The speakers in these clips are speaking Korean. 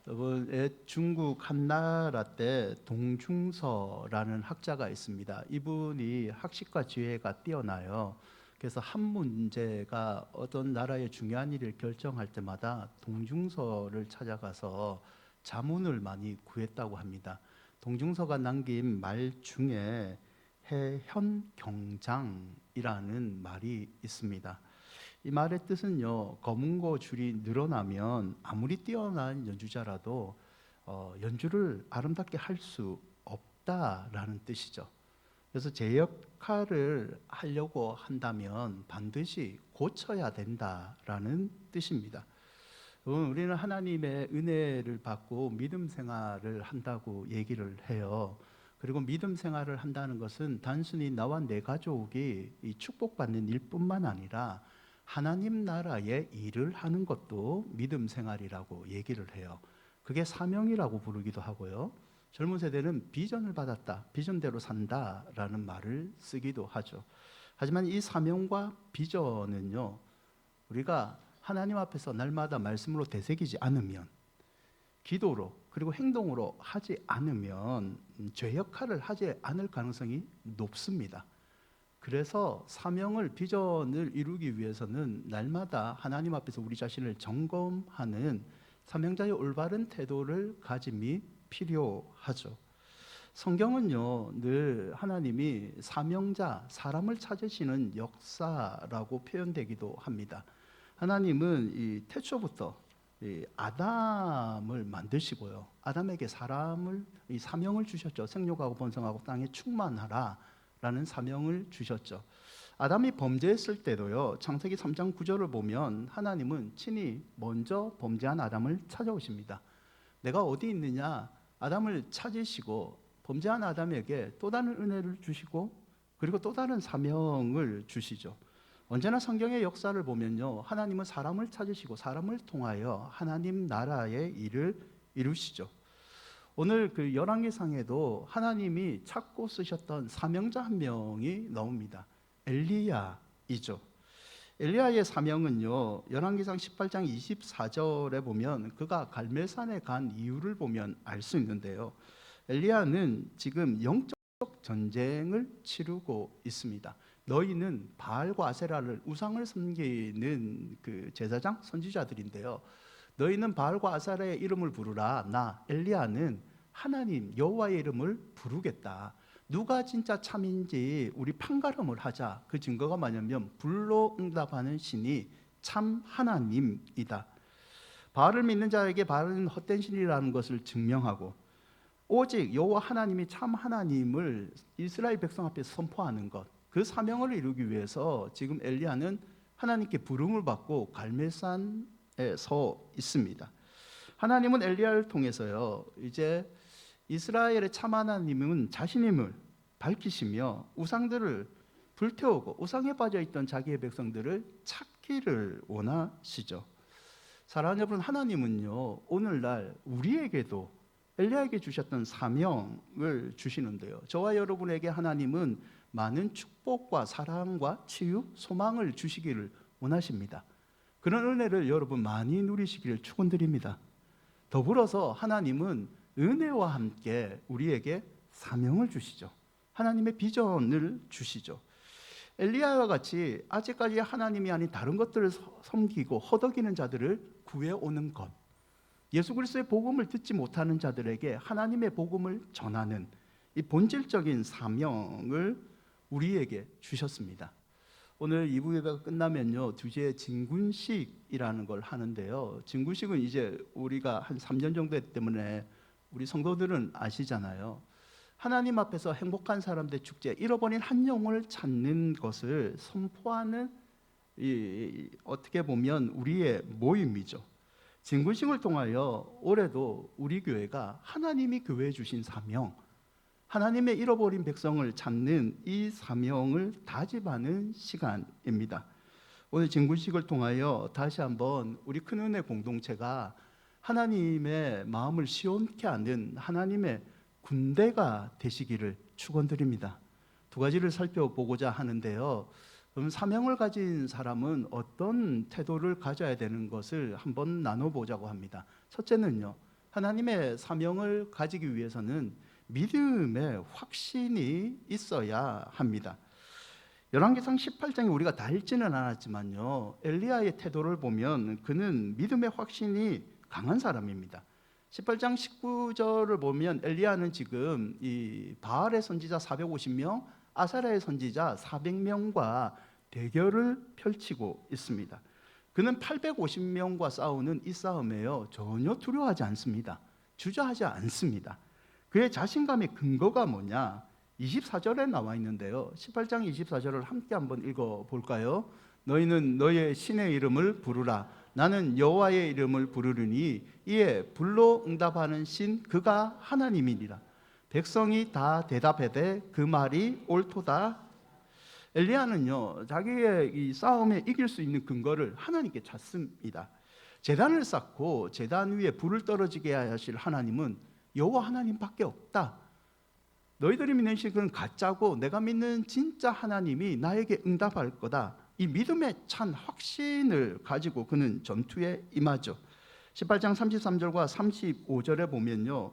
이번에 중국 한나라 때 동중서라는 학자가 있습니다. 이분이 학식과 지혜가 뛰어나요. 그래서 한 문제가 어떤 나라의 중요한 일을 결정할 때마다 동중서를 찾아가서 자문을 많이 구했다고 합니다. 동중서가 남긴 말 중에 해현경장이라는 말이 있습니다. 이 말의 뜻은요, 검은고 줄이 늘어나면 아무리 뛰어난 연주자라도 연주를 아름답게 할 수 없다라는 뜻이죠. 그래서 제 역할을 하려고 한다면 반드시 고쳐야 된다라는 뜻입니다. 우리는 하나님의 은혜를 받고 믿음 생활을 한다고 얘기를 해요. 그리고 믿음 생활을 한다는 것은 단순히 나와 내 가족이 이 축복받는 일뿐만 아니라 하나님 나라의 일을 하는 것도 믿음 생활이라고 얘기를 해요. 그게 사명이라고 부르기도 하고요. 젊은 세대는 비전을 받았다, 비전대로 산다라는 말을 쓰기도 하죠. 하지만 이 사명과 비전은요, 우리가 하나님 앞에서 날마다 말씀으로 되새기지 않으면, 기도로 그리고 행동으로 하지 않으면 죄 역할을 하지 않을 가능성이 높습니다. 그래서 사명을, 비전을 이루기 위해서는 날마다 하나님 앞에서 우리 자신을 점검하는 사명자의 올바른 태도를 가짐이 필요하죠. 성경은요, 늘 하나님이 사명자, 사람을 찾으시는 역사라고 표현되기도 합니다. 하나님은 이 태초부터 이 아담을 만드시고요, 아담에게 사람을, 이 사명을 주셨죠. 생육하고 번성하고 땅에 충만하라 라는 사명을 주셨죠. 아담이 범죄했을 때도요, 창세기 3장 9절을 보면 하나님은 친히 먼저 범죄한 아담을 찾아오십니다. 내가 어디 있느냐, 아담을 찾으시고 범죄한 아담에게 또 다른 은혜를 주시고 그리고 또 다른 사명을 주시죠. 언제나 성경의 역사를 보면요, 하나님은 사람을 찾으시고 사람을 통하여 하나님 나라의 일을 이루시죠. 오늘 그 열왕기상에도 하나님이 찾고 쓰셨던 사명자 한 명이 나옵니다. 엘리야이죠. 엘리야의 사명은요, 열왕기상 18장 24절에 보면 그가 갈멜산에 간 이유를 보면 알 수 있는데요, 엘리야는 지금 영적 전쟁을 치르고 있습니다. 너희는 바알과 아세라를, 우상을 섬기는 그 제사장 선지자들인데요, 너희는 바알과 아세라의 이름을 부르라. 나 엘리야는 하나님 여호와의 이름을 부르겠다. 누가 진짜 참인지 우리 판가름을 하자. 그 증거가 뭐냐면 불로 응답하는 신이 참 하나님이다. 바알을 믿는 자에게 바알은 헛된 신이라는 것을 증명하고 오직 여호와 하나님이 참 하나님을 이스라엘 백성 앞에 선포하는 것, 그 사명을 이루기 위해서 지금 엘리야는 하나님께 부름을 받고 갈멜산에 서 있습니다. 하나님은 엘리야를 통해서요, 이제 이스라엘의 참 하나님은 자신임을 밝히시며 우상들을 불태우고 우상에 빠져 있던 자기의 백성들을 찾기를 원하시죠. 사랑하는 여러분, 하나님은요, 오늘날 우리에게도 엘리야에게 주셨던 사명을 주시는데요, 저와 여러분에게 하나님은 많은 축복과 사랑과 치유, 소망을 주시기를 원하십니다. 그런 은혜를 여러분 많이 누리시기를 축원드립니다. 더불어서 하나님은 은혜와 함께 우리에게 사명을 주시죠. 하나님의 비전을 주시죠. 엘리야와 같이 아직까지 하나님이 아닌 다른 것들을 섬기고 허덕이는 자들을 구해오는 것, 예수 그리스도의 복음을 듣지 못하는 자들에게 하나님의 복음을 전하는 이 본질적인 사명을 우리에게 주셨습니다. 오늘 2부 예배가 끝나면요, 2주에 진군식이라는 걸 하는데요, 진군식은 이제 우리가 한 3년 정도 했기 때문에 우리 성도들은 아시잖아요. 하나님 앞에서 행복한 사람들 축제, 잃어버린 한 영혼을 찾는 것을 선포하는 어떻게 보면 우리의 모임이죠. 진군식을 통하여 올해도 우리 교회가 하나님이 교회에 주신 사명, 하나님의 잃어버린 백성을 찾는 이 사명을 다짐하는 시간입니다. 오늘 진군식을 통하여 다시 한번 우리 큰은혜 공동체가 하나님의 마음을 시원케 하는 하나님의 군대가 되시기를 축원드립니다. 두 가지를 살펴보고자 하는데요, 그럼 사명을 가진 사람은 어떤 태도를 가져야 되는 것을 한번 나눠보자고 합니다. 첫째는요, 하나님의 사명을 가지기 위해서는 믿음의 확신이 있어야 합니다. 열왕기상 18장에 우리가 다 읽지는 않았지만요, 엘리야의 태도를 보면 그는 믿음의 확신이 강한 사람입니다. 18장 19절을 보면 엘리야는 지금 이 바알의 선지자 450명, 아사랴의 선지자 400명과 대결을 펼치고 있습니다. 그는 850명과 싸우는 이 싸움에요, 전혀 두려워하지 않습니다. 주저하지 않습니다. 그의 자신감의 근거가 뭐냐? 24절에 나와 있는데요, 18장 24절을 함께 한번 읽어볼까요? 너희는 너의 신의 이름을 부르라. 나는 여호와의 이름을 부르리니 이에 불로 응답하는 신 그가 하나님이니라. 백성이 다 대답하되 그 말이 옳도다. 엘리야는요, 자기의 이 싸움에 이길 수 있는 근거를 하나님께 찾습니다. 제단을 쌓고 제단 위에 불을 떨어지게 하실 하나님은 여호와 하나님밖에 없다. 너희들이 믿는 신은 가짜고 내가 믿는 진짜 하나님이 나에게 응답할 거다. 이 믿음의 찬 확신을 가지고 그는 전투에 임하죠. 18장 33절과 35절에 보면요,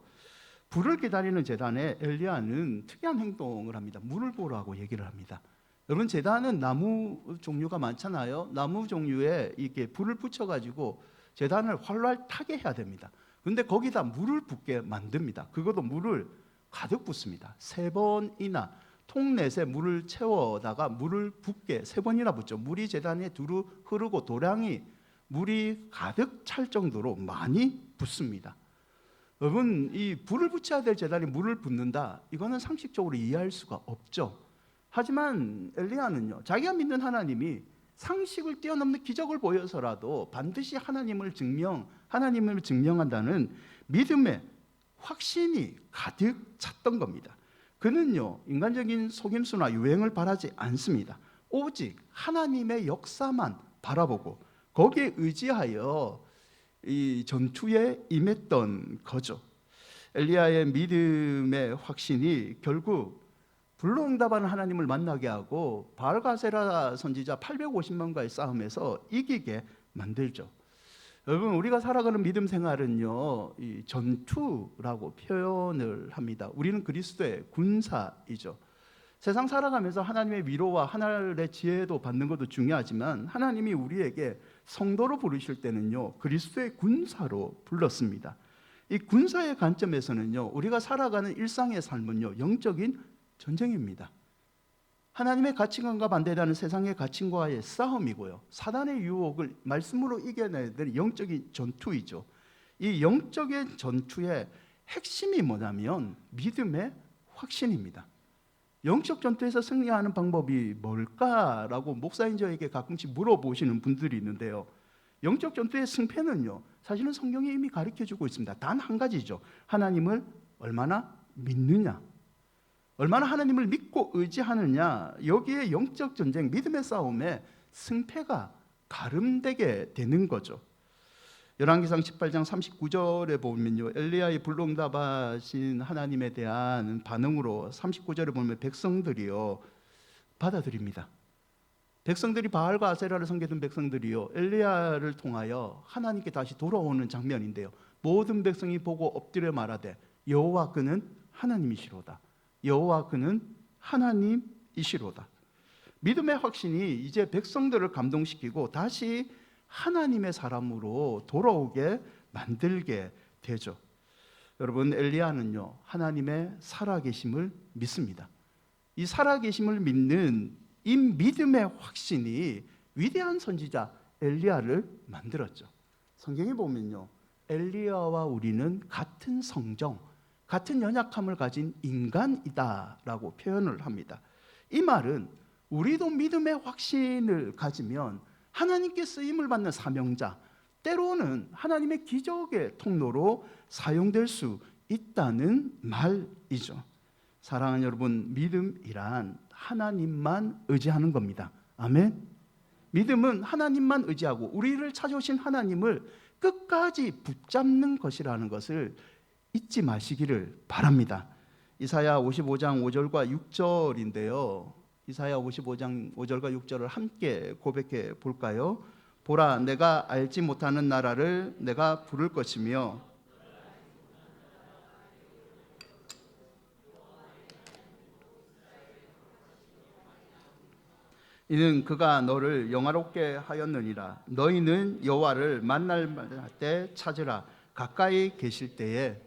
불을 기다리는 제단에 엘리야는 특이한 행동을 합니다. 물을 보라고 얘기를 합니다. 여러분, 제단은 나무 종류가 많잖아요. 나무 종류에 이렇게 불을 붙여가지고 제단을 활활 타게 해야 됩니다. 그런데 거기다 물을 붓게 만듭니다. 그것도 물을 가득 붓습니다. 3번이나 통넷에 물을 채워다가 물을 붓게 3번이나 붓죠. 물이 제단에 두루 흐르고 도량이 물이 가득 찰 정도로 많이 붓습니다. 여러분, 이 불을 붙여야 될 제단에 물을 붓는다, 이거는 상식적으로 이해할 수가 없죠. 하지만 엘리야는요, 자기가 믿는 하나님이 상식을 뛰어넘는 기적을 보여서라도 반드시 하나님을 증명한다는 믿음의 확신이 가득 찼던 겁니다. 그는요, 인간적인 속임수나 유행을 바라지 않습니다. 오직 하나님의 역사만 바라보고 거기에 의지하여 이 전투에 임했던 거죠. 엘리야의 믿음의 확신이 결국 불로 응답하는 하나님을 만나게 하고 바알과 아세라 선지자 850명과의 싸움에서 이기게 만들죠. 여러분, 우리가 살아가는 믿음 생활은요, 이 전투라고 표현을 합니다. 우리는 그리스도의 군사이죠. 세상 살아가면서 하나님의 위로와 하늘의 지혜도 받는 것도 중요하지만 하나님이 우리에게 성도로 부르실 때는요, 그리스도의 군사로 불렀습니다. 이 군사의 관점에서는요, 우리가 살아가는 일상의 삶은요, 영적인 전쟁입니다. 하나님의 가치관과 반대되는 세상의 가치관과의 싸움이고요, 사단의 유혹을 말씀으로 이겨내야 될 영적인 전투이죠. 이 영적인 전투의 핵심이 뭐냐면 믿음의 확신입니다. 영적 전투에서 승리하는 방법이 뭘까라고 목사인 저에게 가끔씩 물어보시는 분들이 있는데요, 영적 전투의 승패는요, 사실은 성경이 이미 가르쳐주고 있습니다. 단 한 가지죠. 하나님을 얼마나 믿느냐, 얼마나 하나님을 믿고 의지하느냐, 여기에 영적 전쟁, 믿음의 싸움에 승패가 가름되게 되는 거죠. 열왕기상 18장 39절에 보면요, 엘리야의 불로 응답하신 하나님에 대한 반응으로 39절에 보면 백성들이요 받아들입니다. 백성들이 바알과 아세라를 섬기던 백성들이요 엘리야를 통하여 하나님께 다시 돌아오는 장면인데요, 모든 백성이 보고 엎드려 말하되 여호와 그는 하나님이시로다. 여호와 그는 하나님이시로다. 믿음의 확신이 이제 백성들을 감동시키고 다시 하나님의 사람으로 돌아오게 만들게 되죠. 여러분, 엘리야는요, 하나님의 살아계심을 믿습니다. 이 살아계심을 믿는 이 믿음의 확신이 위대한 선지자 엘리야를 만들었죠. 성경에 보면요, 엘리야와 우리는 같은 성정, 같은 연약함을 가진 인간이다라고 표현을 합니다. 이 말은 우리도 믿음의 확신을 가지면 하나님께 쓰임을 받는 사명자, 때로는 하나님의 기적의 통로로 사용될 수 있다는 말이죠. 사랑하는 여러분, 믿음이란 하나님만 의지하는 겁니다. 아멘. 믿음은 하나님만 의지하고 우리를 찾아오신 하나님을 끝까지 붙잡는 것이라는 것을 잊지 마시기를 바랍니다. 이사야 55장 5절과 6절인데요, 이사야 55장 5절과 6절을 함께 고백해 볼까요? 보라, 내가 알지 못하는 나라를 내가 부를 것이며 이는 그가 너를 영화롭게 하였느니라. 너희는 여호와를 만날 때 찾으라. 가까이 계실 때에.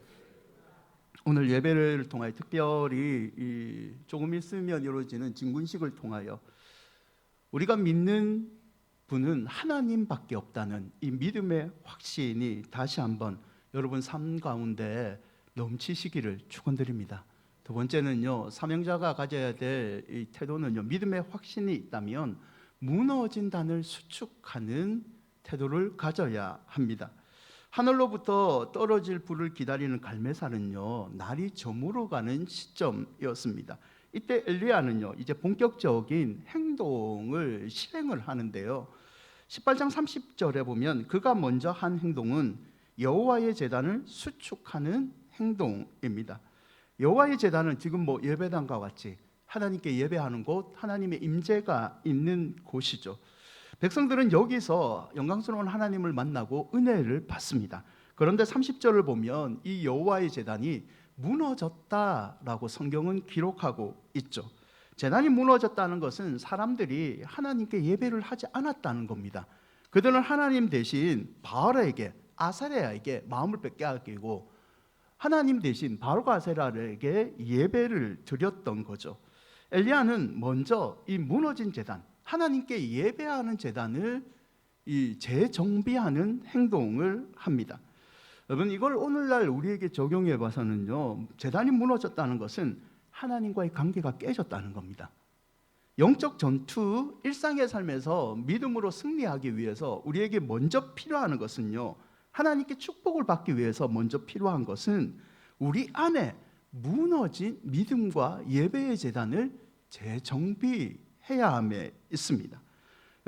오늘 예배를 통하여 특별히 조금 있으면 이루어지는 진군식을 통하여 우리가 믿는 분은 하나님밖에 없다는 이 믿음의 확신이 다시 한번 여러분 삶 가운데 넘치시기를 축원드립니다. 두 번째는요, 사명자가 가져야 될 이 태도는요, 믿음의 확신이 있다면 무너진 단을 수축하는 태도를 가져야 합니다. 하늘로부터 떨어질 불을 기다리는 갈매살은요, 날이 저물어가는 시점이었습니다. 이때 엘리야는요, 이제 본격적인 행동을 실행을 하는데요, 18장 30절에 보면 그가 먼저 한 행동은 여호와의 제단을 수축하는 행동입니다. 여호와의 제단은 지금 예배당과 같이 하나님께 예배하는 곳, 하나님의 임재가 있는 곳이죠. 백성들은 여기서 영광스러운 하나님을 만나고 은혜를 받습니다. 그런데 30절을 보면 이 여호와의 제단이 무너졌다라고 성경은 기록하고 있죠. 제단이 무너졌다는 것은 사람들이 하나님께 예배를 하지 않았다는 겁니다. 그들은 하나님 대신 바알에게, 아세라에게 마음을 뺏겨가지고 하나님 대신 바알과 아세라에게 예배를 드렸던 거죠. 엘리야는 먼저 이 무너진 제단, 하나님께 예배하는 제단을 재정비하는 행동을 합니다. 여러분, 이걸 오늘날 우리에게 적용해 봐서는요, 제단이 무너졌다는 것은 하나님과의 관계가 깨졌다는 겁니다. 영적 전투, 일상의 삶에서 믿음으로 승리하기 위해서 우리에게 먼저 필요한 것은요, 하나님께 축복을 받기 위해서 먼저 필요한 것은 우리 안에 무너진 믿음과 예배의 제단을 재정비해야 함에 있습니다.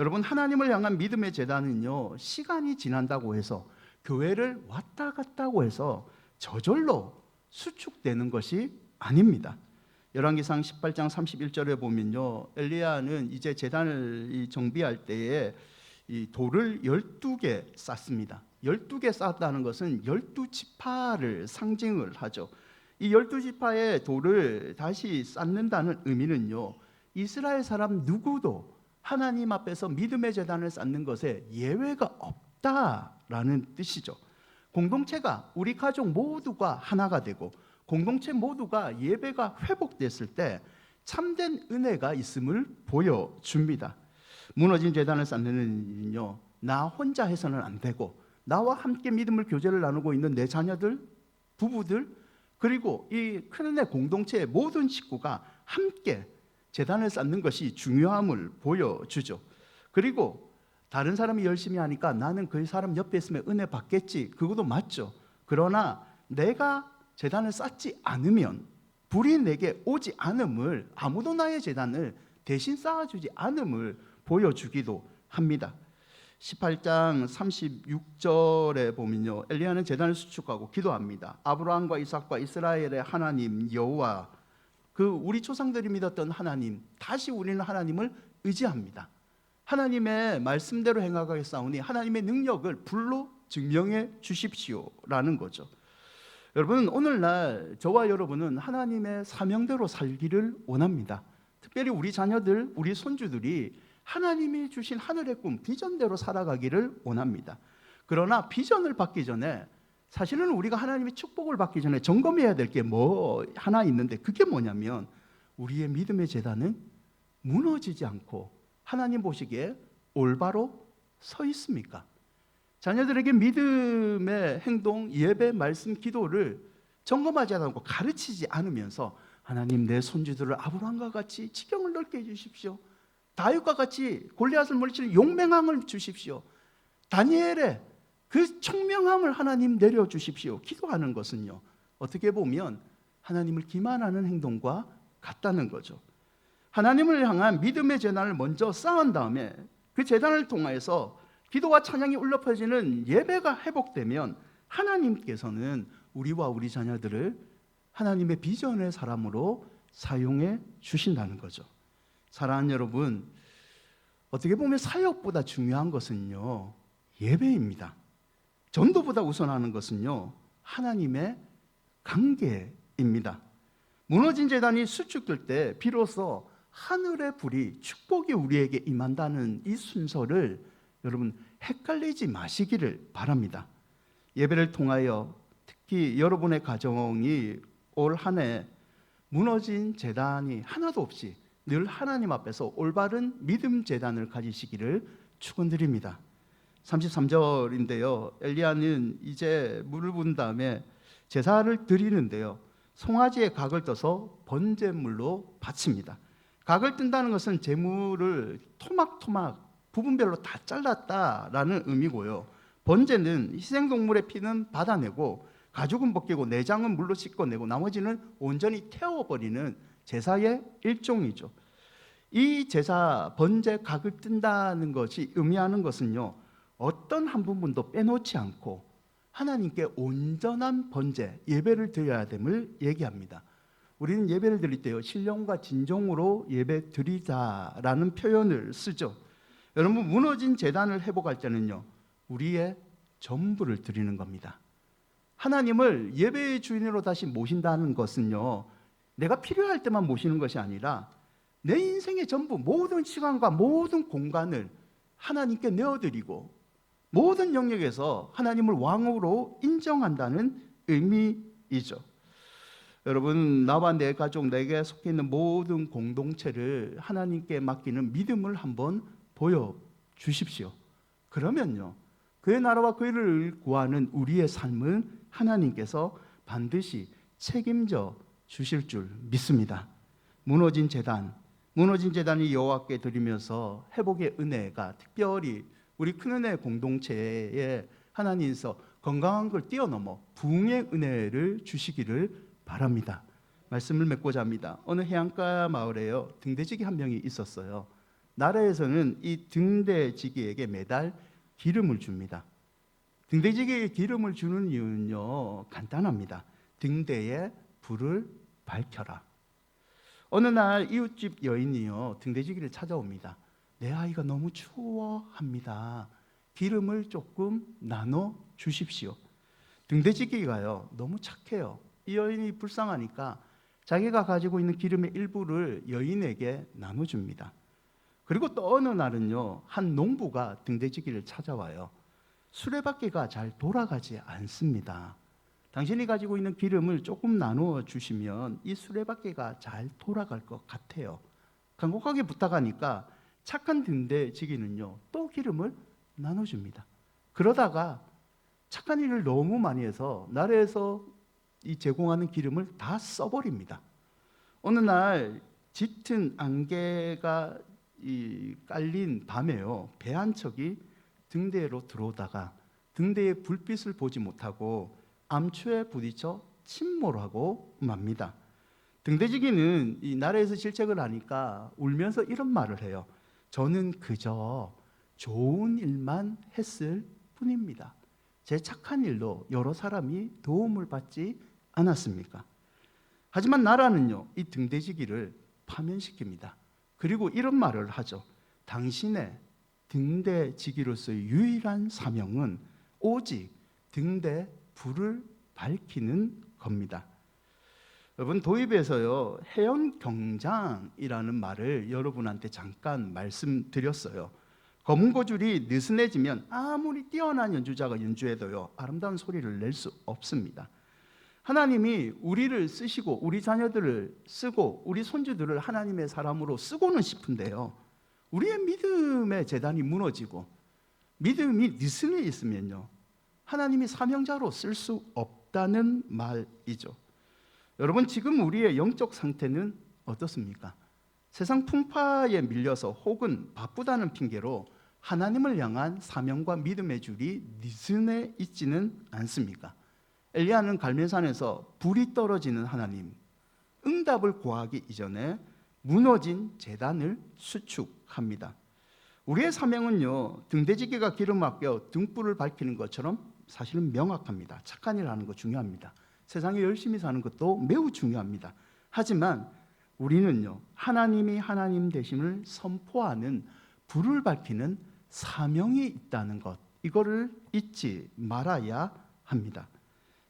여러분, 하나님을 향한 믿음의 제단은요, 시간이 지난다고 해서, 교회를 왔다 갔다고 해서 저절로 수축되는 것이 아닙니다. 열왕기상 18장 31절에 보면요, 엘리야는 이제 제단을 정비할 때에 이 돌을 12개 쌓습니다. 12개 쌓았다는 것은 12지파를 상징을 하죠. 이 12지파의 돌을 다시 쌓는다는 의미는요, 이스라엘 사람 누구도 하나님 앞에서 믿음의 제단을 쌓는 것에 예외가 없다라는 뜻이죠. 공동체가, 우리 가족 모두가 하나가 되고 공동체 모두가 예배가 회복됐을 때 참된 은혜가 있음을 보여줍니다. 무너진 제단을 쌓는 일은요, 나 혼자 해서는 안 되고 나와 함께 믿음을 교제를 나누고 있는 내 자녀들, 부부들, 그리고 이 큰은혜 공동체의 모든 식구가 함께 제단을 쌓는 것이 중요함을 보여주죠. 그리고 다른 사람이 열심히 하니까 나는 그 사람 옆에 있으면 은혜 받겠지, 그것도 맞죠. 그러나 내가 제단을 쌓지 않으면, 불이 내게 오지 않음을, 아무도 나의 제단을 대신 쌓아주지 않음을 보여주기도 합니다. 18장 36절에 보면요, 엘리야는 제단을 수축하고 기도합니다. 아브라함과 이삭과 이스라엘의 하나님 여호와, 그 우리 조상들이 믿었던 하나님, 다시 우리는 하나님을 의지합니다. 하나님의 말씀대로 행하겠사오니 하나님의 능력을 불로 증명해 주십시오라는 거죠. 여러분, 오늘날 저와 여러분은 하나님의 사명대로 살기를 원합니다. 특별히 우리 자녀들, 우리 손주들이 하나님이 주신 하늘의 꿈, 비전대로 살아가기를 원합니다. 그러나 비전을 받기 전에, 사실은 우리가 하나님의 축복을 받기 전에 점검해야 될 게 하나 있는데, 그게 뭐냐면 우리의 믿음의 제단은 무너지지 않고 하나님 보시기에 올바로 서 있습니까? 자녀들에게 믿음의 행동, 예배, 말씀, 기도를 점검하지 않고 가르치지 않으면서 하나님, 내 손주들을 아브라함과 같이 지경을 넓게 해주십시오. 다윗과 같이 골리앗을 물리칠 용맹함을 주십시오. 다니엘의 그 총명함을 하나님 내려주십시오. 기도하는 것은요, 어떻게 보면 하나님을 기만하는 행동과 같다는 거죠. 하나님을 향한 믿음의 제단을 먼저 쌓은 다음에 그 제단을 통해서 기도와 찬양이 울려 퍼지는 예배가 회복되면 하나님께서는 우리와 우리 자녀들을 하나님의 비전의 사람으로 사용해 주신다는 거죠. 사랑하는 여러분, 어떻게 보면 사역보다 중요한 것은요, 예배입니다. 전도보다 우선하는 것은요, 하나님의 관계입니다. 무너진 제단이 수축될 때 비로소 하늘의 불이 축복이 우리에게 임한다는 이 순서를 여러분 헷갈리지 마시기를 바랍니다. 예배를 통하여 특히 여러분의 가정이 올 한 해 무너진 재단이 하나도 없이 늘 하나님 앞에서 올바른 믿음 재단을 가지시기를 축원드립니다. 33절인데요. 엘리야는 이제 물을 부은 다음에 제사를 드리는데요. 송아지에 각을 떠서 번제물로 바칩니다. 각을 뜬다는 것은 제물을 토막토막 부분별로 다 잘랐다라는 의미고요. 번제는 희생동물의 피는 받아내고 가죽은 벗기고 내장은 물로 씻어내고 나머지는 온전히 태워버리는 제사의 일종이죠. 이 제사 번제 각을 뜬다는 것이 의미하는 것은요, 어떤 한 부분도 빼놓지 않고 하나님께 온전한 번제, 예배를 드려야 됨을 얘기합니다. 우리는 예배를 드릴 때요, 신령과 진정으로 예배 드리자라는 표현을 쓰죠. 여러분, 무너진 제단을 회복할 때는요, 우리의 전부를 드리는 겁니다. 하나님을 예배의 주인으로 다시 모신다는 것은요, 내가 필요할 때만 모시는 것이 아니라 내 인생의 전부, 모든 시간과 모든 공간을 하나님께 내어드리고 모든 영역에서 하나님을 왕으로 인정한다는 의미이죠. 여러분, 나와 내 가족, 내게 속해 있는 모든 공동체를 하나님께 맡기는 믿음을 한번 보여주십시오. 그러면요, 그의 나라와 그의 일을 구하는 우리의 삶은 하나님께서 반드시 책임져 주실 줄 믿습니다. 무너진 제단이 여호와께 드리면서 회복의 은혜가 특별히 우리 큰은혜 공동체에 하나님께서 건강한 걸 뛰어넘어 부흥의 은혜를 주시기를 바랍니다. 말씀을 맺고자 합니다. 어느 해안가 마을에요, 등대지기 한 명이 있었어요. 나라에서는 이 등대지기에게 매달 기름을 줍니다. 등대지기에 기름을 주는 이유는요, 간단합니다. 등대에 불을 밝혀라. 어느 날 이웃집 여인이요, 등대지기를 찾아옵니다. 내 아이가 너무 추워합니다. 기름을 조금 나눠 주십시오. 등대지기가요, 너무 착해요. 이 여인이 불쌍하니까 자기가 가지고 있는 기름의 일부를 여인에게 나눠줍니다. 그리고 또 어느 날은요, 한 농부가 등대지기를 찾아와요. 수레바퀴가 잘 돌아가지 않습니다. 당신이 가지고 있는 기름을 조금 나누어 주시면 이 수레바퀴가 잘 돌아갈 것 같아요. 간곡하게 부탁하니까 착한 등대지기는요, 또 기름을 나눠줍니다. 그러다가 착한 일을 너무 많이 해서 나라에서 이 제공하는 기름을 다 써버립니다. 어느 날 짙은 안개가 깔린 밤에요, 배 한 척이 등대로 들어오다가 등대의 불빛을 보지 못하고 암초에 부딪혀 침몰하고 맙니다. 등대지기는 이 나라에서 실책을 하니까 울면서 이런 말을 해요. 저는 그저 좋은 일만 했을 뿐입니다. 제 착한 일로 여러 사람이 도움을 받지 않았습니까? 하지만 나라는요, 이 등대지기를 파면시킵니다. 그리고 이런 말을 하죠. 당신의 등대지기로서의 유일한 사명은 오직 등대 불을 밝히는 겁니다. 여러분, 도입에서요, 해연경장이라는 말을 여러분한테 잠깐 말씀드렸어요. 검은 고줄이 느슨해지면 아무리 뛰어난 연주자가 연주해도요, 아름다운 소리를 낼 수 없습니다. 하나님이 우리를 쓰시고 우리 자녀들을 쓰고 우리 손주들을 하나님의 사람으로 쓰고는 싶은데요, 우리의 믿음의 재단이 무너지고 믿음이 느슨해 있으면요, 하나님이 사명자로 쓸 수 없다는 말이죠. 여러분, 지금 우리의 영적 상태는 어떻습니까? 세상 풍파에 밀려서 혹은 바쁘다는 핑계로 하나님을 향한 사명과 믿음의 줄이 느슨해 있지는 않습니까? 엘리야는 갈멜산에서 불이 떨어지는 하나님, 응답을 구하기 이전에 무너진 제단을 수축합니다. 우리의 사명은요, 등대지기가 기름 아껴 등불을 밝히는 것처럼 사실은 명확합니다. 착한 일 하는 거 중요합니다. 세상에 열심히 사는 것도 매우 중요합니다. 하지만 우리는요, 하나님이 하나님 되심을 선포하는 불을 밝히는 사명이 있다는 것, 이거를 잊지 말아야 합니다.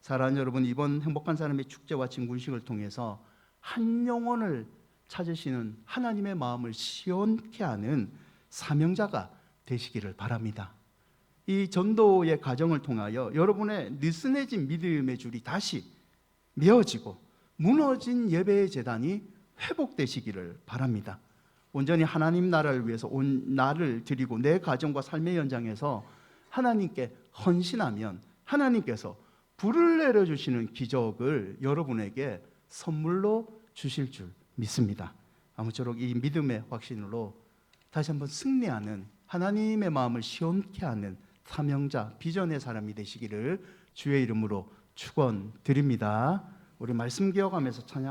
사랑하는 여러분, 이번 행복한 사람의 축제와 진군식을 통해서 한 영혼을 찾으시는 하나님의 마음을 시원케 하는 사명자가 되시기를 바랍니다. 이 전도의 과정을 통하여 여러분의 느슨해진 믿음의 줄이 다시 메어지고 무너진 예배의 제단이 회복되시기를 바랍니다. 온전히 하나님 나라를 위해서 온 나를 드리고 내 가정과 삶의 현장에서 하나님께 헌신하면 하나님께서 불을 내려주시는 기적을 여러분에게 선물로 주실 줄 믿습니다. 아무쪼록 이 믿음의 확신으로 다시 한번 승리하는 하나님의 마음을 시원케 하는 사명자, 비전의 사람이 되시기를 주의 이름으로 축원드립니다. 우리 말씀 기억하면서 찬양